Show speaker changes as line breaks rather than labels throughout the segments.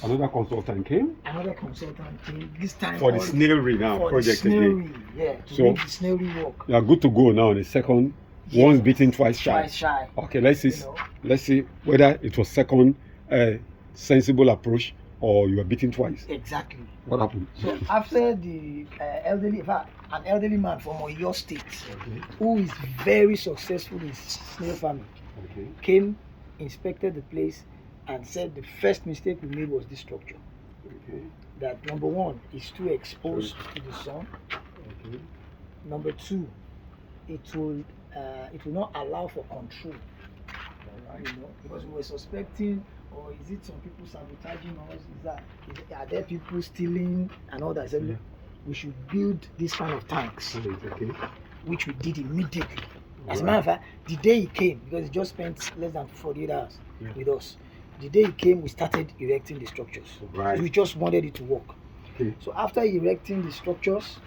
Another consultant came?
Another consultant came, this time
For the snailry now
for
project
the snailry,
again.
yeah, to
So,
make the snailry work.
You are good to go now on the second.
Yes.
Once beaten, twice shy.
Twice shy.
Okay, let's see.
You know.
Let's see whether it was second sensible approach or you were beaten twice.
Exactly.
What happened?
So after the elderly, in fact, an elderly man from Oyo State, who is very successful in snail farming, came, inspected the place, and said the first mistake we made was this structure. That number one, is too exposed to the sun. Number two, it will not allow for control. You know, because we were suspecting, or is it some people sabotaging us? Are there people stealing and all that? So we should build this kind of tanks, which we did immediately. As a matter of fact, the day he came, because he just spent less than 48 hours with us, the day he came, we started erecting the structures. So we just wanted it to work. So after erecting the structures,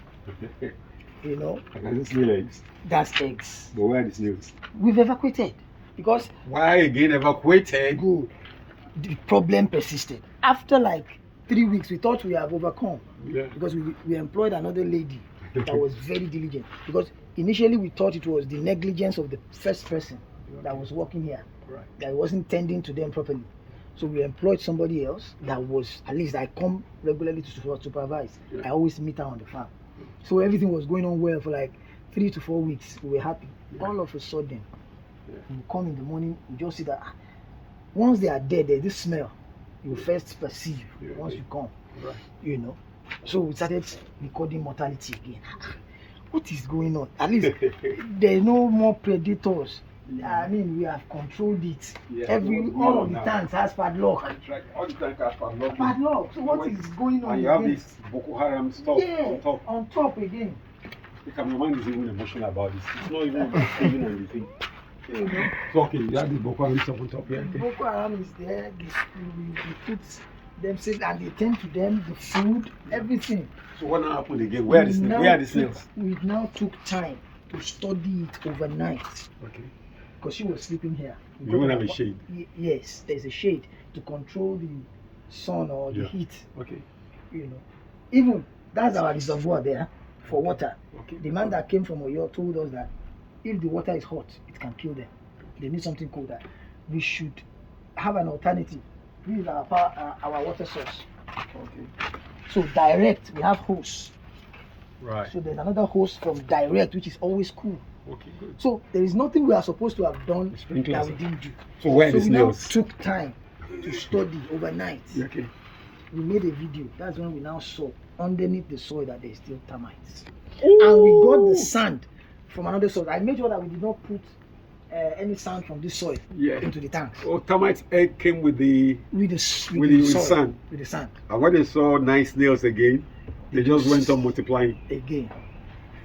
you know,
eggs.
That's eggs.
But where are the snails?
We've evacuated because.
Why again evacuated?
Good. The problem persisted. After like 3 weeks, we thought we have overcome because we employed another lady that was very diligent. Because initially we thought it was the negligence of the first person that was working here, that wasn't tending to them properly. So we employed somebody else that was, at least I come regularly to supervise. I always meet her on the farm. So everything was going on well for like 3 to 4 weeks. We were happy. All of a sudden, we come in the morning, we just see that once they are dead, there's this smell you first perceive once you come. You know. So we started recording mortality again. What is going on? At least there's no more predators. I mean, we have controlled it. All of the tanks has padlock.
All the tanks has padlock.
Padlock. So what is going on?
And you have this Boko Haram stuff
on top again.
My mind is even emotional about this. It's not even even on the thing. You know? So okay, you have the Boko Haram stuff on top here.
Boko Haram is there. We put them safe and they tend to them, the food, everything.
So what now happened again? Where are the snails?
We now took time to study it overnight. Because she was sleeping here.
You don't have a shade?
Yes, there's a shade to control the sun or the heat. You know, even that's our reservoir there for water. The man that came from Oyo told us that if the water is hot, it can kill them. They need something colder. We should have an alternative. This is our water source. So direct, we have hose. So there's another hose from direct, which is always cool.
Good.
So there is nothing we are supposed to have done that we didn't do.
So where are the snails?
We now took time to study overnight. We made a video. That's when we now saw underneath the soil that there is still termites. And we got the sand from another source. I made sure that we did not put any sand from this soil into the tanks.
Oh, termites egg came with the sand.
With the sand.
And when they saw 9 snails again, they just went on multiplying
again.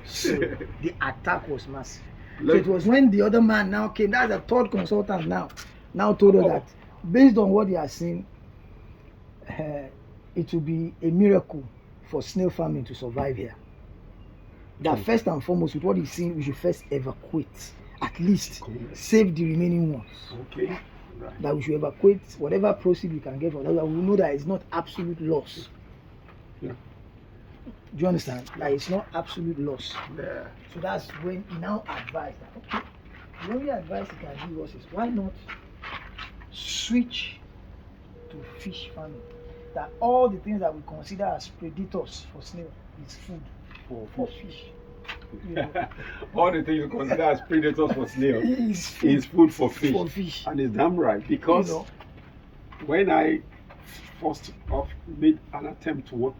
So the attack was massive. So it was when the other man now came, that's the third consultant now told us that based on what he has seen, it will be a miracle for snail farming to survive here. That first and foremost, with what he's seen, we should first evacuate, at least save the remaining ones. That we should evacuate whatever proceed we can get from that. We know that it's not absolute loss. Do you understand? Like it's not absolute loss. So that's when he now advised that the only advice he can give us is why not switch to fish farming. That all the things that we consider as predators for snail is food for fish. You know?
All the things you consider as predators for snail is food for fish. And it's damn right, because when I first made an attempt to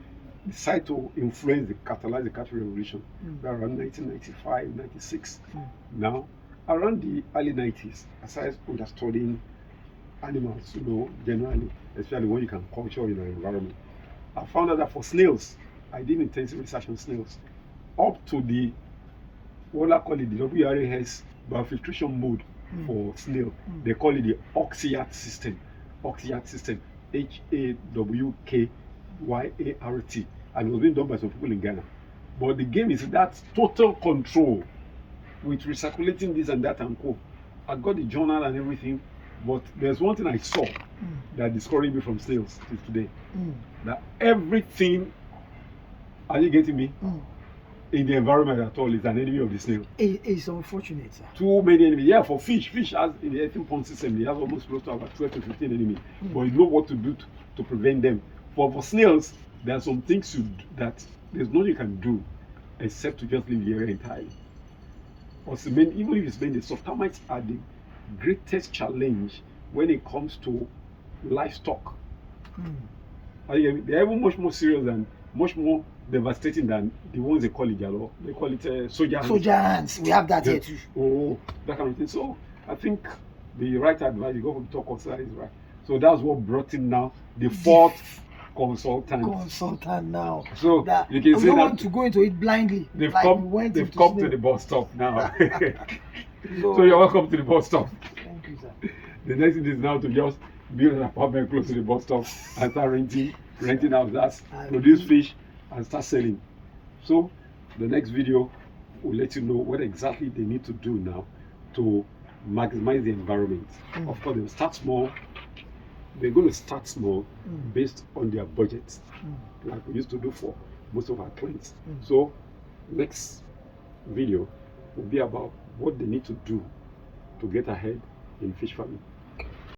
decide to catalyze the cattle revolution around 1995, 96. Now, around the early 90s, as I was studying animals, you know, generally, especially when you can culture in an environment, I found out that for snails, I did intensive research on snails, up to the, what I call it, the WRAS biofiltration mode for snail. They call it the Oxyat system. Oxyat system, HAWKYART, and it was being done by some people in Ghana. But the game is that total control with recirculating this and that and co. I got the journal and everything, but there's one thing I saw that discouraged me from snails till today. That everything, are you getting me? In the environment at all is an enemy of the snail.
It's unfortunate, sir.
Too many enemies. Yeah, for fish has in the 18-pond system, it has almost close to about 12 to 15 enemies. But you know what to do to prevent them. For snails, there are some things that there's nothing you can do except to just leave the area entirely. Or even if it's mainly so, termites are the greatest challenge when it comes to livestock. They're even much more serious and much more devastating than the ones they call it Jalo. They call it soldier ants.
Soldier ants. We have that here too.
Oh, that kind of thing. So I think the right advice you go from talk outside is right. So that's what brought in now the fourth consultant now. So that you can say that want
to go into it blindly.
They've come to the bus stop now. So you're welcome to the bus stop.
Thank you, sir.
The next thing is now to just build an apartment close to the bus stop and start renting out that, produce fish and start selling. So the next video will let you know what exactly they need to do now to maximize the environment. Of course, they'll start small. They're going to start small based on their budgets, like we used to do for most of our clients. So next video will be about what they need to do to get ahead in fish farming.